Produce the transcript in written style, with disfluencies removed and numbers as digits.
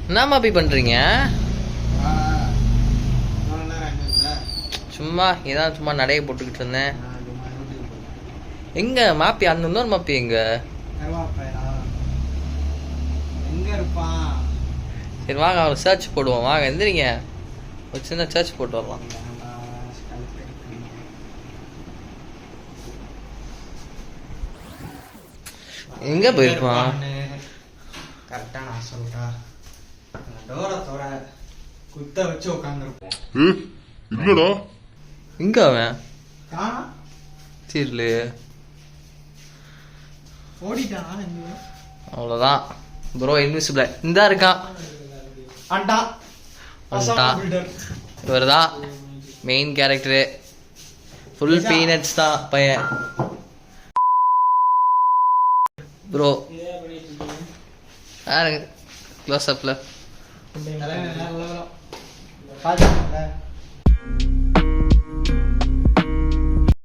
என்ன மாப்பி பண்றீங்க? சும்மா ஏதாவது சும்மா நடைய போட்டுக்கிட்டு இருந்தேன். எங்க மாப்பி அந்த இன்னொரு மாப்பி எங்க? சரி வாங்க அவரை சர்ச் போடுவோம். வாங்க எந்திரிங்க, ஒரு சின்ன சர்ச் போட்டு வரலாம். எங்க போயிருப்பான்? கரெக்டா நான் சொல்றா டோரத்தோட குத்த வச்சு உட்காந்துருப்போம். இல்லடா எங்க அவன்? தெரியல, ஓடிட்டான். அவ்வளோதான் ப்ரோ, இன்விசிபிள் இந்தா இருக்கான். இவர் தான் மெயின் கேரக்டரு. ஃபுல் பீனட்ஸ் தான் பையன். ப்ரோ யாருங்க க்ளோஸ் அப்ல பாத்து